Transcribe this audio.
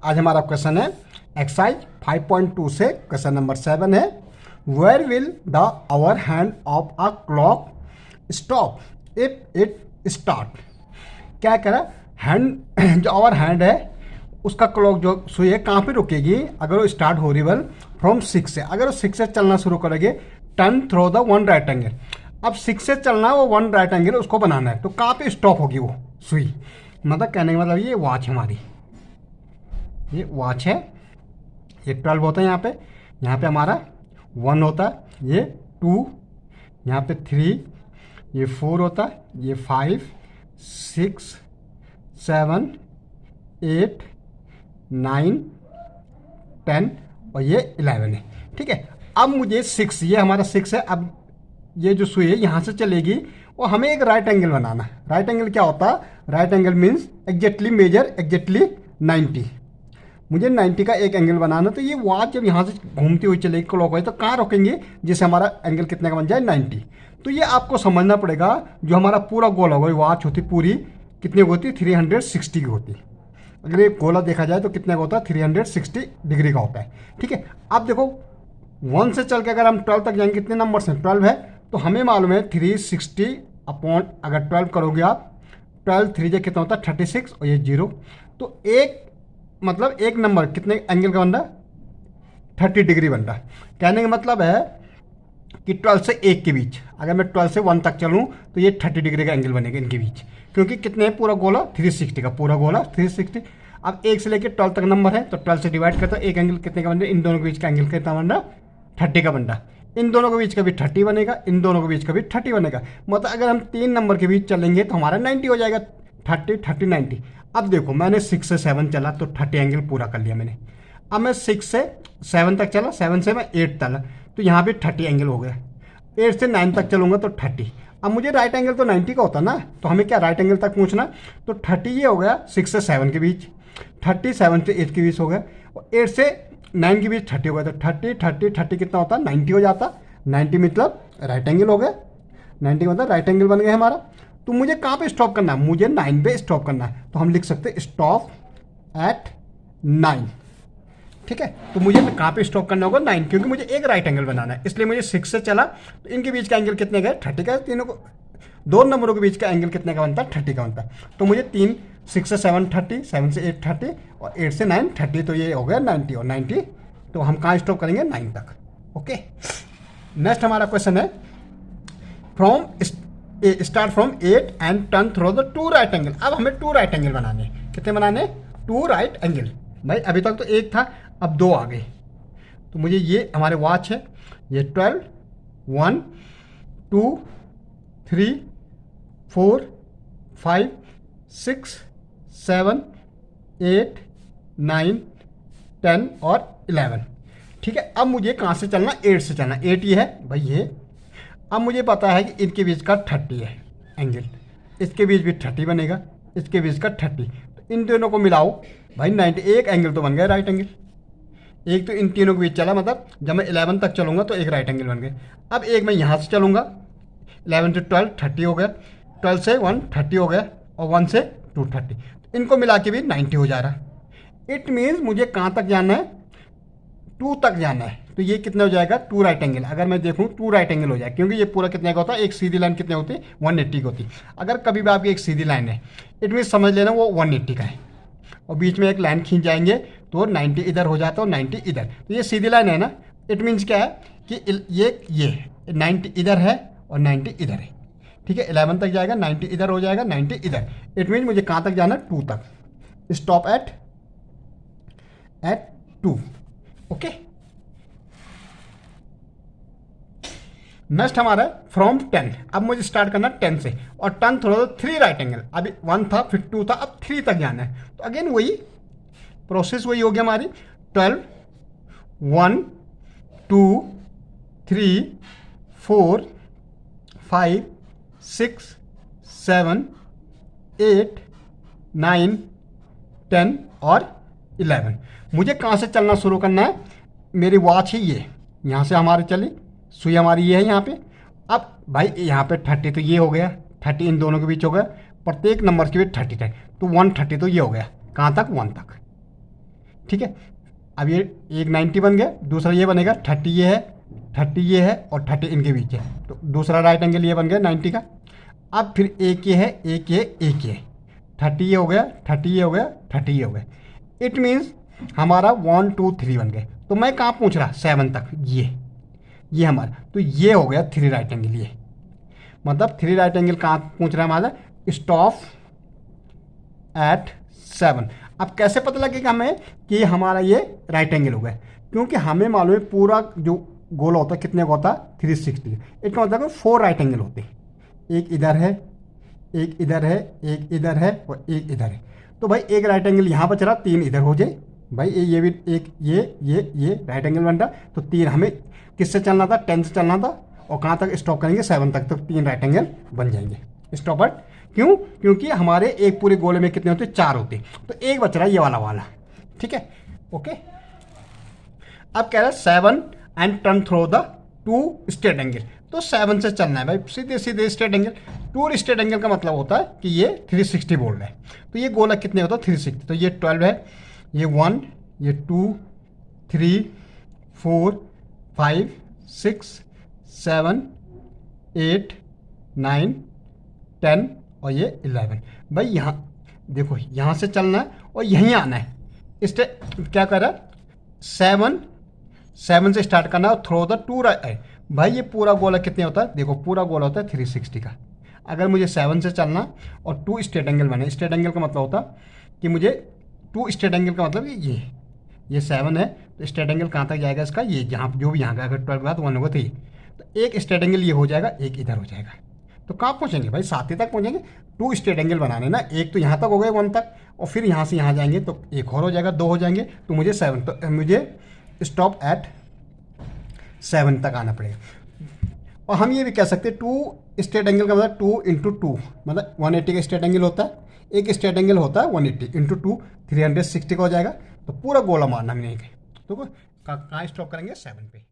आज हमारा क्वेश्चन है एक्सरसाइज 5.2 से क्वेश्चन नंबर 7 है। Where will the hour hand of a clock stop if it start. क्या कह रहा हैंड जो आवर हैंड है उसका क्लॉक जो सुई है कहाँ पे रुकेगी अगर वो स्टार्ट हो रही बल फ्रॉम 6 से। अगर वो 6 से चलना शुरू करेंगे turn through the one right angle. अब 6 से चलना वो वन राइट एंगल उसको बनाना है तो कहाँ पे स्टॉप होगी वो सुई। मतलब कहने का मतलब ये वॉच हमारी, ये वॉच है, ये 12 होता है यहाँ पे हमारा 1 होता है, ये 2, यहाँ पे 3, ये 4 होता है, ये 5, 6, 7, 8, 9, 10 और ये 11 है। ठीक है, अब मुझे 6, ये हमारा 6 है। अब ये जो सुई है यहाँ से चलेगी और हमें एक राइट एंगल बनाना है। राइट एंगल क्या होता है? Right angle means exactly measure exactly 90। मुझे 90 का एक एंगल बनाना। तो ये वॉच जब यहाँ से घूमती हुई चलेगी क्लॉकवाइज तो कहाँ रोकेंगे जिससे हमारा एंगल कितने का बन जाए 90। तो ये आपको समझना पड़ेगा जो हमारा पूरा गोला होगा वॉच होती पूरी कितनी होती 360 की होती। अगर ये गोला देखा जाए तो कितने का होता है 360 डिग्री का होता है। ठीक है, अब देखो 1 से चल के अगर हम 12 तक जाएंगे कितने नंबर से 12 है तो हमें मालूम है 360 अपॉन अगर 12 करोगे आप 12 3 जे कितना होता है 36 और ये 0। तो एक मतलब एक नंबर कितने एंगल का बन रहा है 30 डिग्री बन रहा है। कहने का मतलब है कि 12 से 1 के बीच अगर मैं 12 से 1 तक चलूँ तो ये 30 डिग्री का एंगल बनेगा इनके बीच, क्योंकि कितने पूरा गोला 360 का पूरा गोला 360। अब 1 से लेकर 12 तक नंबर है तो 12 से डिवाइड करता है एक एंगल कितने का बन रहा है इन दोनों के बीच का एंगल कितना बन रहा 30 का बन रहा। इन दोनों के बीच का भी 30 बनेगा, इन दोनों के बीच का भी 30 बनेगा। मतलब अगर हम 3 नंबर के बीच चलेंगे तो हमारा 90 हो जाएगा, 30 30 90। अब देखो मैंने 6 से 7 चला तो 30 एंगल पूरा कर लिया मैंने। अब मैं 6 से 7 तक चला, 7 से मैं 8 चला तो यहाँ भी 30 एंगल हो गया। 8 से 9 तक चलूँगा तो 30। अब मुझे राइट एंगल तो 90 का होता ना, तो हमें क्या राइट एंगल तक पूछना। तो 30 ये हो गया 6 से 7 के बीच, 30 7 से 8 के बीच हो गया और 8 से 9 के बीच 30 हो गया। तो 30 30 30 कितना होता 90 हो जाता। 90 मतलब राइट एंगल हो गया, 90 मतलब राइट एंगल बन गया हमारा। तो मुझे कहाँ पे स्टॉप करना है? मुझे 9 पे स्टॉप करना है। तो हम लिख सकते हैं स्टॉप एट 9। ठीक है, तो मुझे कहाँ पे स्टॉप करना होगा 9, क्योंकि मुझे एक राइट एंगल बनाना है। इसलिए मुझे 6 से चला तो इनके बीच का एंगल कितने का है 30 का। तीनों को दो नंबरों के बीच का एंगल कितने का बनता है 30 का बनता है। तो मुझे 6 से 7 30, 7 से 8 30 और 8 से 9 30। तो ये हो गया 90 और 90 तो हम कहाँ स्टॉप करेंगे 9 तक। ओके, नेक्स्ट हमारा क्वेश्चन है from start from 8 and turn through the 2 right angle. अब हमें 2 राइट एंगल बनाने, कितने बनाने 2 राइट एंगल। भाई अभी तक तो एक था अब 2 आ गए। तो मुझे ये हमारे वॉच है ये 12 1 2 3 4 5 6 7 8 9 10 और 11। ठीक है, अब मुझे कहाँ से चलना 8 से चलना। 8 ये है भाई ये। अब मुझे पता है कि इनके बीच का 30 है एंगल, इसके बीच भी 30 बनेगा, इसके बीच का 30। तो इन दोनों को मिलाओ भाई 90, एक एंगल तो बन गया राइट एंगल। एक तो इन तीनों के बीच चला, मतलब जब मैं 11 तक चलूँगा तो एक राइट एंगल बन गया। अब एक मैं यहाँ से चलूँगा 11 से 12 30 हो गया, 12 से 1 30 हो गया और 1 से 2 30। इनको मिला के भी 90 हो जा रहा। इट मीन्स मुझे कहाँ तक जाना है 2 तक जाना है। तो ये कितना हो जाएगा 2 राइट एंगल। अगर मैं देखूँ 2 राइट एंगल हो जाए, क्योंकि ये पूरा कितने का होता है एक सीधी लाइन कितने होती है 180 की होती। अगर कभी भी आपकी एक सीधी लाइन है इट मीन्स समझ लेना वो 180 का है और बीच में एक लाइन खींच जाएंगे तो 90 इधर हो जाता है और 90 इधर। तो ये सीधी लाइन है ना, इट मीन्स क्या है कि ये 90 इधर है और 90 इधर है। ठीक है, 11 तक जाएगा 90 इधर हो जाएगा 90 इधर। इट मीन्स मुझे कहाँ तक जाना 2 तक। Stop at 2। ओके, नेक्स्ट हमारा है फ्रॉम 10। अब मुझे स्टार्ट करना 10 से और टर्न थ्रो 3 राइट एंगल। अभी 1 था फिर 2 था अब 3 तक जाना है। तो अगेन वही प्रोसेस वही हो गया हमारी 12 1 2 3 4 5 6 7 8 9 10 और 11। मुझे कहाँ से चलना शुरू करना है? मेरी वॉच ही ये यहाँ से हमारे चली, सुई हमारी ये है यहाँ पे। अब भाई यहाँ पे 30 तो ये हो गया, 30 इन दोनों के बीच हो गया, प्रत्येक नंबर के बीच 30 है तो 130 तो ये हो गया कहाँ तक 1 तक। ठीक है। अब ये एक 90 बन गया, दूसरा ये बनेगा 30 ये है, 30 ये है और 30 इनके बीच है, तो दूसरा राइट एंगल ये बन गया 90 का। अब फिर एक ये है, एक ये, एक ये, 30 ये हो गया, 30 ये हो गया, 30 ये हो गया। इट मीन्स हमारा 1 2 3 बन गए। तो मैं कहाँ पूछ रहा 7 तक, ये हमारा, तो ये हो गया 3 राइट एंगल। ये मतलब 3 राइट एंगल कहाँ पूछ रहा है हमारा, स्टॉप एट 7। अब कैसे पता लगेगा हमें कि हमारा ये राइट एंगल हो गया, क्योंकि हमें मालूम है पूरा जो गोल होता है कितने का होता है 360। इसका मतलब 4 राइट एंगल होते हैं, एक इधर है, एक इधर है, एक इधर है और एक इधर है। तो भाई एक राइट एंगल यहाँ पर चला, 3 इधर हो जाए भाई, ये भी एक ये राइट एंगल बन रहा। तो 3 हमें किससे चलना था, 10 से चलना था, और कहाँ तक स्टॉप करेंगे 7 तक, तो 3 राइट एंगल बन जाएंगे स्टॉप एट। क्यों, क्योंकि हमारे एक पूरे गोले में कितने होते, 4 होते, तो एक बच रहा है ये वाला। ठीक है, ओके। अब कह रहा है 7 and turn through the 2 straight angle. तो 7 से चलना है भाई, सीधे सीधे स्ट्रेट एंगल। 2 स्ट्रेट एंगल का मतलब होता है कि ये 360 बोल रहा है। तो ये गोला कितने होता है 360, तो ये 12 है, ये 1, ये 2 3 4 5 6 7 8 9 10 और ये 11। भाई यहाँ देखो, यहाँ से चलना है और यहीं आना है। क्या कर रहा है, 7 से स्टार्ट करना है और थ्रो द 2 राइट। भाई ये पूरा गोला कितने होता है, देखो पूरा गोला होता है 360 का। अगर मुझे 7 से चलना और 2 स्ट्रेट एंगल बने, स्ट्रेट एंगल का मतलब होता कि मुझे 2 स्ट्रेट एंगल का मतलब ये 7 है, तो स्ट्रेट एंगल कहाँ तक जाएगा इसका, ये जहाँ जो भी यहाँ का, अगर 12 का तो 1 होगा 3, तो एक स्ट्रेट एंगल ये हो जाएगा, एक इधर हो जाएगा। तो कहाँ पहुँचेंगे भाई, 7 तक पहुँचेंगे। 2 स्ट्रेट एंगल बनाने ना, एक तो यहाँ तक हो गए 1 तक, और फिर यहाँ से यहाँ जाएंगे तो एक और हो जाएगा, 2 हो जाएंगे, तो मुझे 7, तो मुझे स्टॉप एट 7 तक आना पड़ेगा। और हम ये भी कह सकते हैं 2 स्ट्रेट एंगल का मतलब 2 × 2, मतलब 180 का स्ट्रेट एंगल होता है, एक स्ट्रेट एंगल होता है 180 × 2 360 का हो जाएगा। तो पूरा गोला मारना भी नहीं है, तो कहाँ स्टॉप करेंगे 7 पे।